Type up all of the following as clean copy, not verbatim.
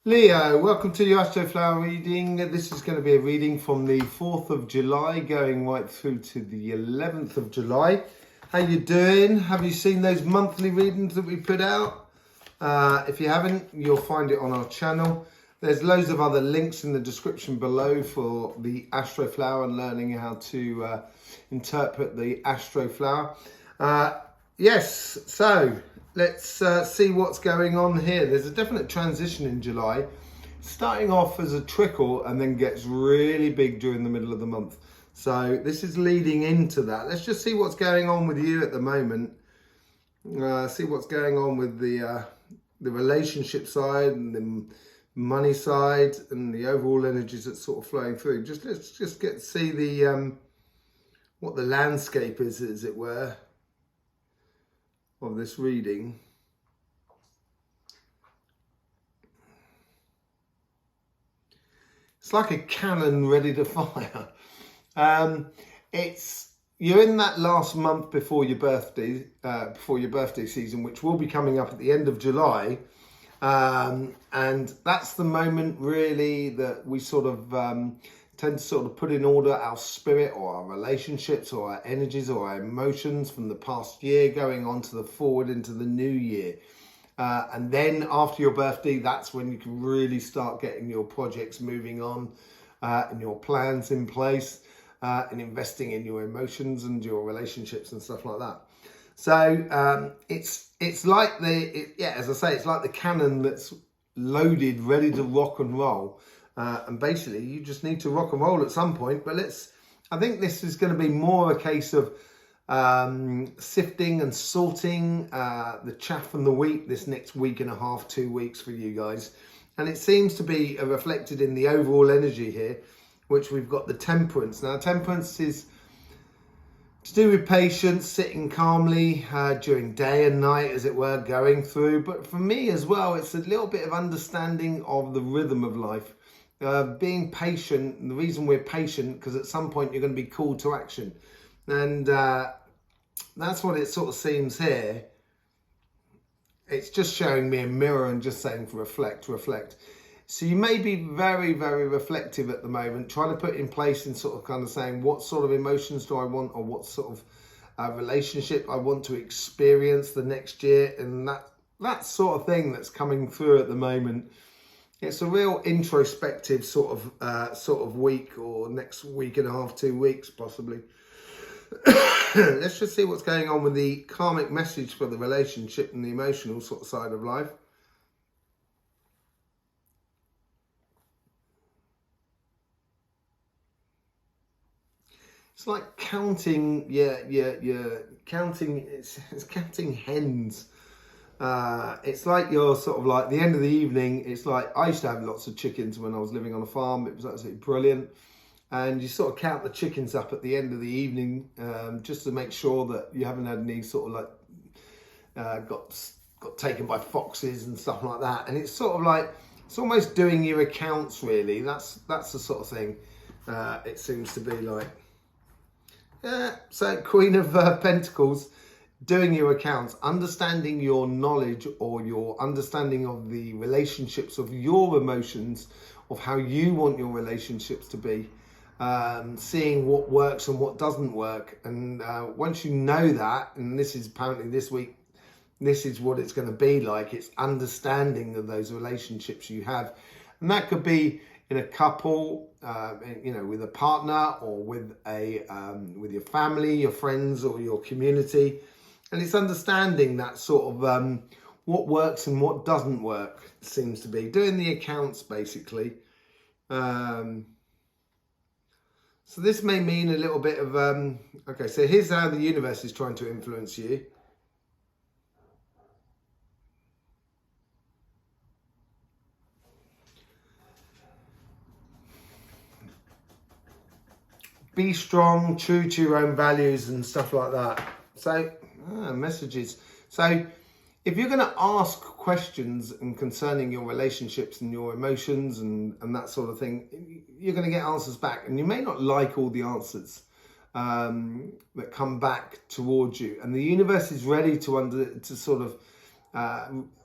Leo, welcome to your Astroflower reading. This is going to be a reading from the 4th of July going right through to the 11th of July. How you doing? Have you seen those monthly readings that we put out? If you haven't, you'll find it on our channel. There's loads of other links in the description below for the Astroflower and learning how to interpret the Astroflower. Yes, so let's see what's going on here. There's a definite transition in July, starting off as a trickle and then gets really big during the middle of the month. So this is leading into that. Let's just see what's going on with you at the moment. See what's going on with the relationship side and the money side and the overall energies that's sort of flowing through. Let's just get to see the what the landscape is, as it were, of this reading. It's like a cannon ready to fire. You're in that last month before your birthday season, which will be coming up at the end of July, and that's the moment really that we sort of tend to sort of put in order our spirit or our relationships or our energies or our emotions from the past year going on to the forward into the new year. And then after your birthday, that's when you can really start getting your projects moving on and your plans in place and investing in your emotions and your relationships and stuff like that. So it's like as I say, it's like the cannon that's loaded, ready to rock and roll. And basically, you just need to rock and roll at some point. But I think this is going to be more a case of sifting and sorting the chaff and the wheat this next week and a half, 2 weeks for you guys. And it seems to be reflected in the overall energy here, which we've got the temperance. Now, temperance is to do with patience, sitting calmly during day and night, as it were, going through. But for me as well, it's a little bit of understanding of the rhythm of life. Being patient, and the reason we're patient, because at some point you're going to be called to action. And that's what it sort of seems here. It's just showing me a mirror and just saying to reflect. So you may be very, very reflective at the moment, trying to put in place and sort of kind of saying, what sort of emotions do I want, or what sort of relationship I want to experience the next year, and that sort of thing that's coming through at the moment. It's a real introspective sort of week, or next week and a half, 2 weeks possibly. Let's just see what's going on with the karmic message for the relationship and the emotional sort of side of life. It's like counting, counting. It's counting hens. It's like you're sort of like the end of the evening. It's like I used to have lots of chickens when I was living on a farm. It was absolutely brilliant. And you sort of count the chickens up at the end of the evening, just to make sure that you haven't had any sort of like got taken by foxes and stuff like that. And it's sort of like, it's almost doing your accounts really. That's the sort of thing it seems to be like. So Queen of Pentacles, doing your accounts, understanding your knowledge or your understanding of the relationships of your emotions, of how you want your relationships to be, seeing what works and what doesn't work. And once you know that, and this is apparently this week, this is what it's going to be like. It's understanding of those relationships you have. And that could be in a couple, with a partner, or with your family, your friends, or your community. And it's understanding that sort of what works and what doesn't work, seems to be. Doing the accounts, basically. So this may mean a little bit of... okay, so here's how the universe is trying to influence you. Be strong, true to your own values and stuff like that. So, messages. So, if you're going to ask questions and concerning your relationships and your emotions and that sort of thing, you're going to get answers back. And you may not like all the answers that come back towards you. And the universe is ready to sort of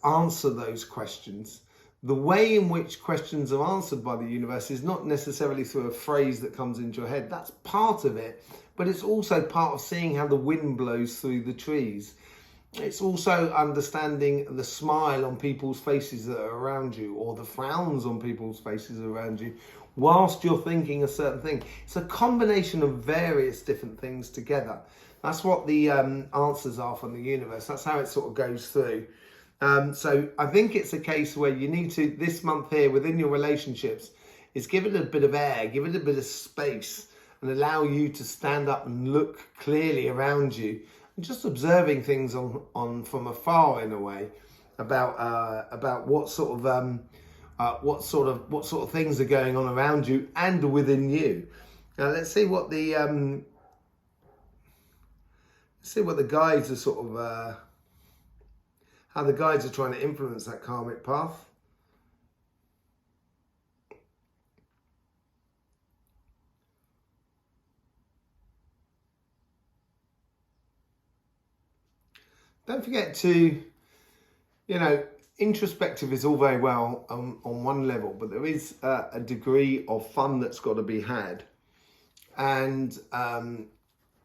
answer those questions the way in which questions are answered by the universe is not necessarily through a phrase that comes into your head. That's part of it, but it's also part of seeing how the wind blows through the trees. It's also understanding the smile on people's faces that are around you, or the frowns on people's faces around you, whilst you're thinking a certain thing. It's a combination of various different things together. That's what the answers are from the universe. That's how it sort of goes through. So I think it's a case where you need to, this month here, within your relationships, is give it a bit of air, give it a bit of space, and allow you to stand up and look clearly around you, and just observing things on from afar in a way about what sort of things are going on around you and within you. Now let's see what the guides are sort of how the guides are trying to influence that karmic path. Don't forget to, introspective is all very well on one level, but there is a degree of fun that's got to be had. And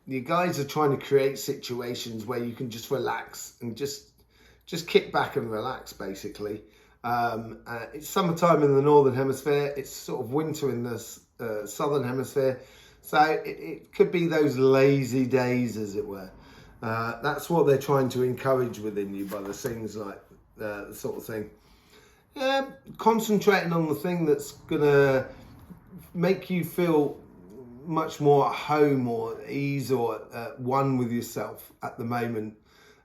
you guys are trying to create situations where you can just relax and just kick back and relax, basically. It's summertime in the Northern Hemisphere. It's sort of winter in the Southern Hemisphere. So it could be those lazy days, as it were. That's what they're trying to encourage within you by the things like the sort of thing. Concentrating on the thing that's going to make you feel much more at home or at ease or one with yourself at the moment.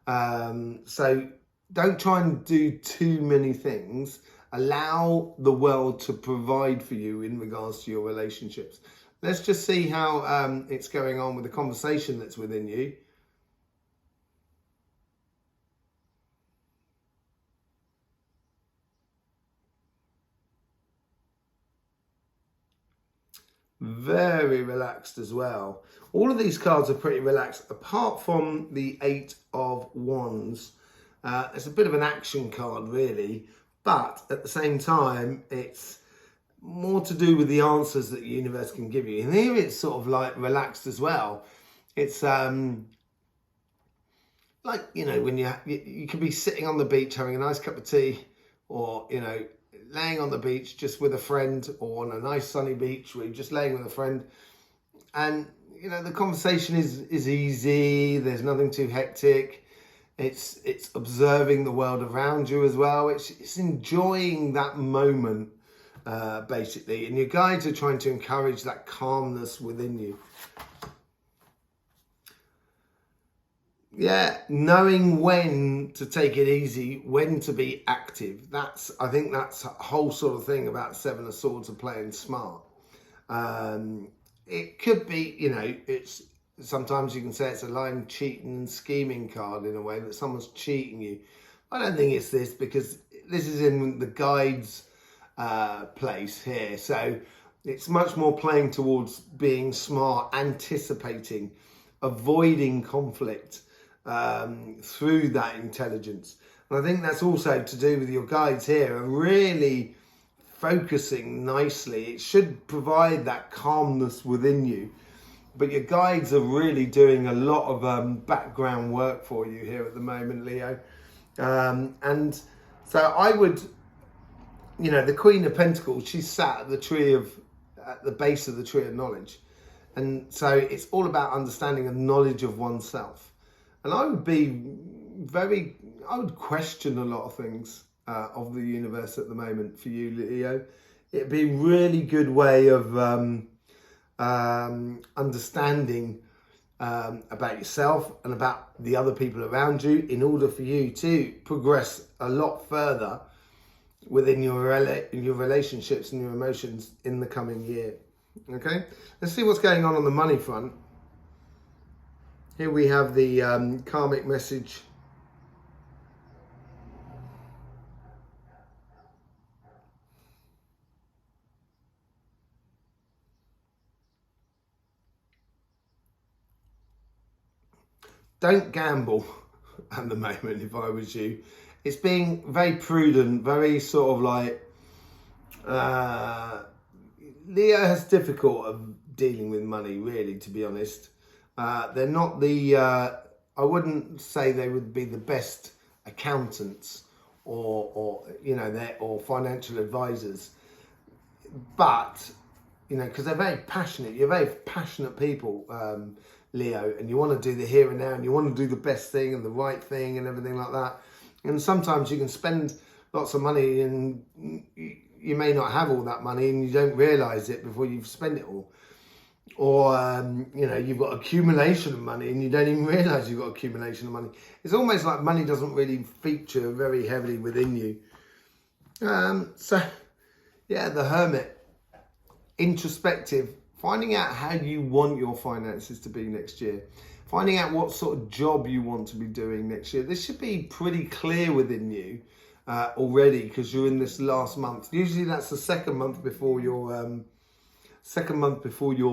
So don't try and do too many things. Allow the world to provide for you in regards to your relationships. Let's just see how it's going on with the conversation that's within you. Very relaxed as well. All of these cards are pretty relaxed, apart from the Eight of Wands. It's a bit of an action card, really, but at the same time, it's more to do with the answers that the universe can give you. And here it's sort of like relaxed as well. It's like, when you could be sitting on the beach having a nice cup of tea, or, laying on the beach just with a friend, or on a nice sunny beach where you're just laying with a friend, and the conversation is easy. There's nothing too hectic. It's observing the world around you as well. It's enjoying that moment, basically, and your guides are trying to encourage that calmness within you. Yeah, knowing when to take it easy, when to be active. I think that's a whole sort of thing about Seven of Swords of playing smart. It could be, it's sometimes you can say it's a lying, cheating and scheming card in a way, that someone's cheating you. I don't think it's this, because this is in the guides place here. So it's much more playing towards being smart, anticipating, avoiding conflict through that intelligence. And I think that's also to do with your guides here are really focusing nicely. It should provide that calmness within you, but your guides are really doing a lot of background work for you here at the moment, Leo. And so I would, the Queen of Pentacles, she's sat at the base of the tree of knowledge, and so it's all about understanding and knowledge of oneself. And I would question a lot of things of the universe at the moment for you, Leo. It'd be a really good way of understanding about yourself and about the other people around you, in order for you to progress a lot further within your relationships and your emotions in the coming year. Okay, let's see what's going on the money front. Here we have the karmic message. Don't gamble at the moment, if I was you. It's being very prudent, very sort of like Leo has difficult of dealing with money, really, to be honest. They're not the, I wouldn't say they would be the best accountants or or financial advisors. But, because they're very passionate. You're very passionate people, Leo, and you want to do the here and now, and you want to do the best thing and the right thing and everything like that. And sometimes you can spend lots of money and you may not have all that money and you don't realise it before you've spent it all. Or, you've got accumulation of money and you don't even realise you've got accumulation of money. It's almost like money doesn't really feature very heavily within you. The Hermit, introspective, finding out how you want your finances to be next year, finding out what sort of job you want to be doing next year. This should be pretty clear within you already, because you're in this last month. Usually that's the second month before your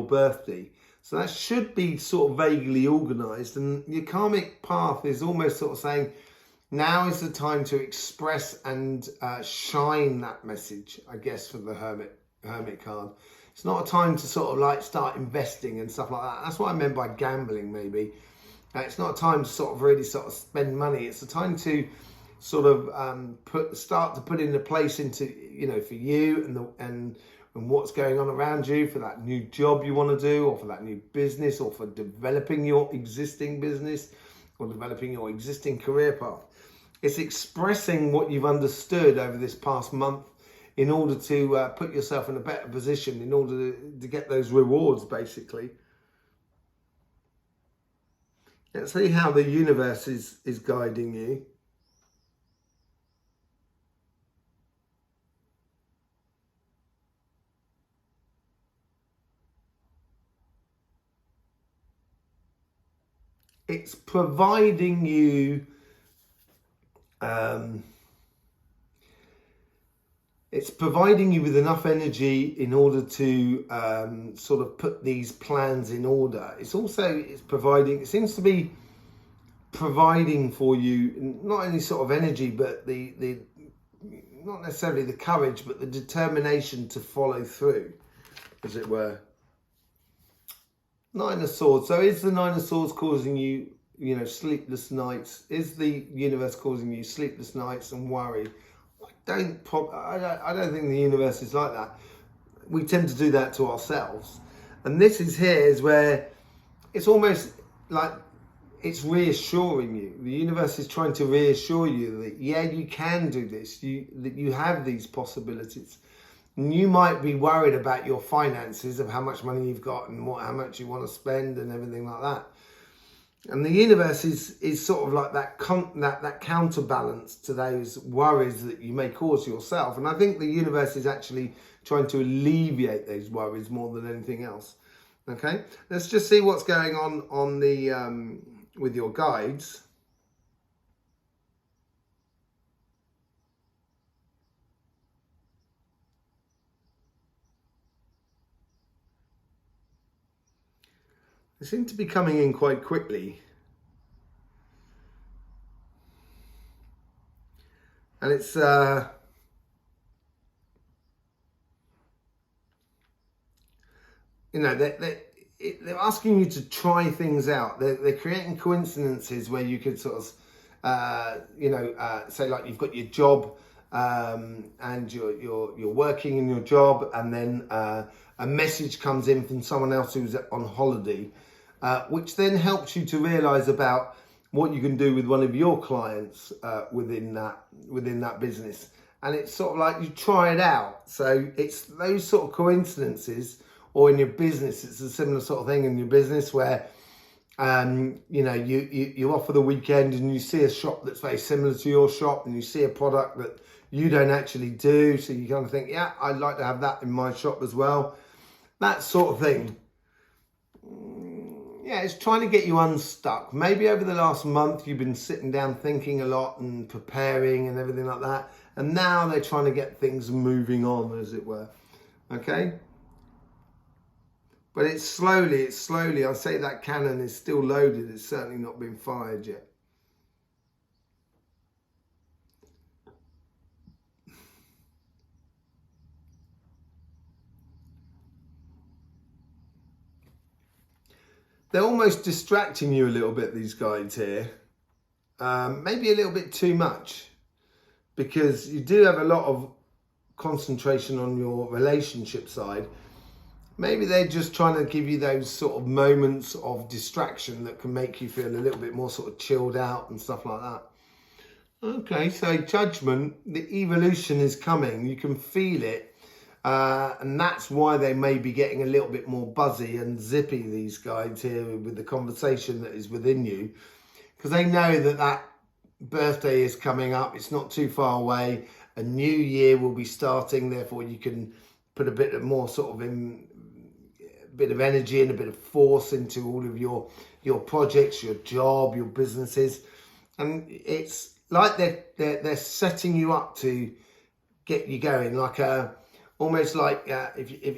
birthday. So that should be sort of vaguely organised, and your karmic path is almost sort of saying, now is the time to express and shine that message, I guess, for the Hermit card. It's not a time to sort of like start investing and stuff like that. That's what I meant by gambling, maybe. It's not a time to sort of really sort of spend money. It's a time to sort of start to put into place into, for you and what's going on around you, for that new job you want to do, or for that new business, or for developing your existing business, or developing your existing career path. It's expressing what you've understood over this past month in order to put yourself in a better position, in order to get those rewards, basically. Let's see how the universe is guiding you. It's providing you with enough energy in order to sort of put these plans in order. It seems to be providing for you not only sort of energy, but the not necessarily the courage, but the determination to follow through, as it were. Nine of Swords. So is the Nine of Swords causing you, sleepless nights? Is the universe causing you sleepless nights and worry? I don't think the universe is like that. We tend to do that to ourselves. And this is where it's almost like it's reassuring you. The universe is trying to reassure you that, yeah, you can do this. That you have these possibilities. And you might be worried about your finances, of how much money you've got and how much you want to spend and everything like that. And the universe is sort of like that counterbalance to those worries that you may cause yourself. And I think the universe is actually trying to alleviate those worries more than anything else. Okay, let's just see what's going on the with your guides. They seem to be coming in quite quickly. And it's they're asking you to try things out. They're creating coincidences where you could sort of say, like, you've got your job and you're working in your job, and then a message comes in from someone else who's on holiday, which then helps you to realise about what you can do with one of your clients within that business. And it's sort of like you try it out. So it's those sort of coincidences, or in your business, it's a similar sort of thing in your business where you offer the weekend and you see a shop that's very similar to your shop, and you see a product that you don't actually do, so you kind of think, yeah, I'd like to have that in my shop as well. That sort of thing. Yeah, it's trying to get you unstuck. Maybe over the last month you've been sitting down thinking a lot and preparing and everything like that, and now they're trying to get things moving on, as it were. Okay? But it's slowly. I say that cannon is still loaded. It's certainly not been fired yet. they're almost distracting you a little bit, these guides here. Maybe a little bit too much, because you do have a lot of concentration on your relationship side. Maybe they're just trying to give you those sort of moments of distraction that can make you feel a little bit more sort of chilled out and stuff like that. Okay, so Judgment, the evolution is coming. You can feel it. And that's why they may be getting a little bit more buzzy and zippy, these guides here, with the conversation that is within you. Because they know that that birthday is coming up. It's not too far away. A new year will be starting. Therefore, you can put a bit of more sort of bit of energy and a bit of force into all of your projects, your job, your businesses. And it's like they're setting you up to get you going, like almost like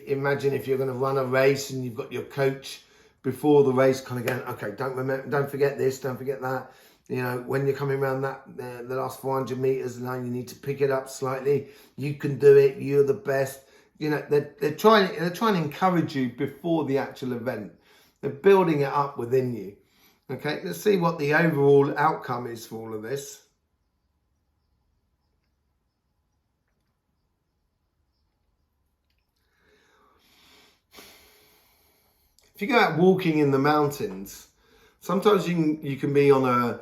imagine if you're going to run a race and you've got your coach before the race kind of going, okay, don't forget this, don't forget that. You know, when you're coming around the last 400 meters, now you need to pick it up slightly. You can do it. You're the best. You know, they're trying to encourage you before the actual event. They're building it up within you. Okay, let's see what the overall outcome is for all of this. If you go out walking in the mountains, sometimes you can be on a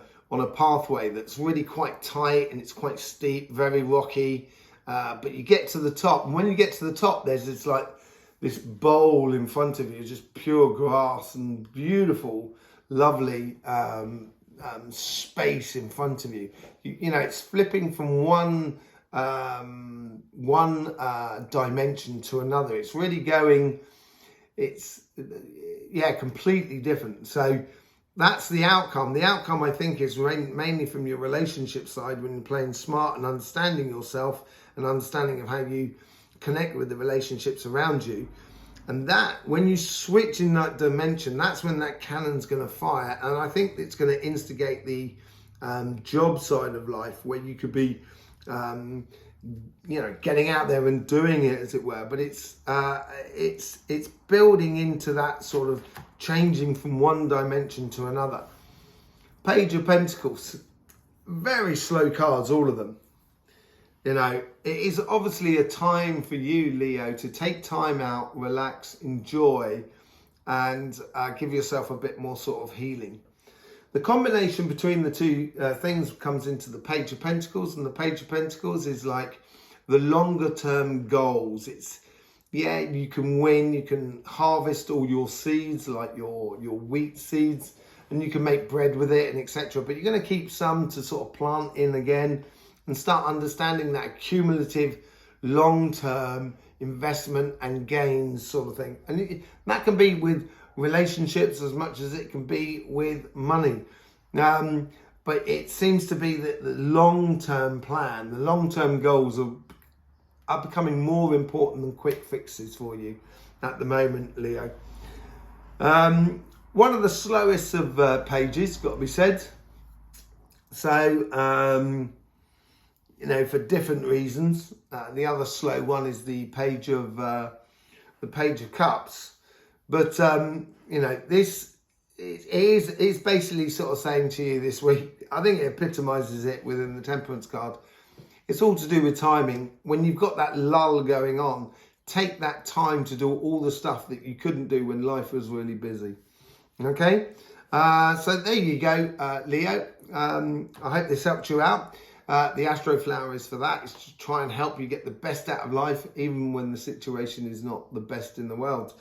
pathway that's really quite tight and it's quite steep, very rocky. But you get to the top, and when you get to the top, there's this bowl in front of you, just pure grass and beautiful, lovely space in front of you. You know, it's flipping from one dimension to another. It's really going. It's completely different. So that's the outcome. The outcome, I think, is mainly from your relationship side, when you're playing smart and understanding yourself and understanding of how you connect with the relationships around you. And that, when you switch in that dimension, that's when that cannon's going to fire. And I think it's going to instigate the job side of life, where you could be getting out there and doing it, as it were. But it's building into that sort of changing from one dimension to another. Page of Pentacles, very slow cards, all of them. You know, it is obviously a time for you, Leo, to take time out, relax, enjoy, and give yourself a bit more sort of healing. The combination between the two things comes into the Page of Pentacles, and the Page of Pentacles is like the longer term goals. It's, you can win, you can harvest all your seeds, like your wheat seeds, and you can make bread with it and etc. But you're going to keep some to sort of plant in again and start understanding that cumulative long-term investment and gains sort of thing. And that can be with relationships as much as it can be with money. But it seems to be that the long-term plan, the long-term goals are becoming more important than quick fixes for you at the moment, Leo. One of the slowest of pages, got to be said. So, for different reasons. The other slow one is the Page of Cups. But this is basically sort of saying to you this week, I think it epitomizes it within the Temperance card. It's all to do with timing. When you've got that lull going on, take that time to do all the stuff that you couldn't do when life was really busy. Okay? So there you go, Leo. I hope this helped you out. The Astroflower is for that. It's to try and help you get the best out of life, even when the situation is not the best in the world.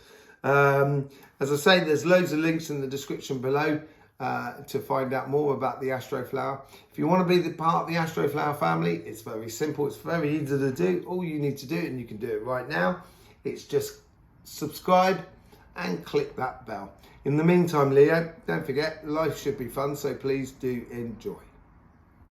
As I say, there's loads of links in the description below to find out more about the Astroflower. If you want to be the part of the Astroflower family, it's very simple. It's very easy to do. All you need to do, and you can do it right now, it's just subscribe and click that bell. In the meantime, Leo, don't forget, life should be fun, so please do enjoy.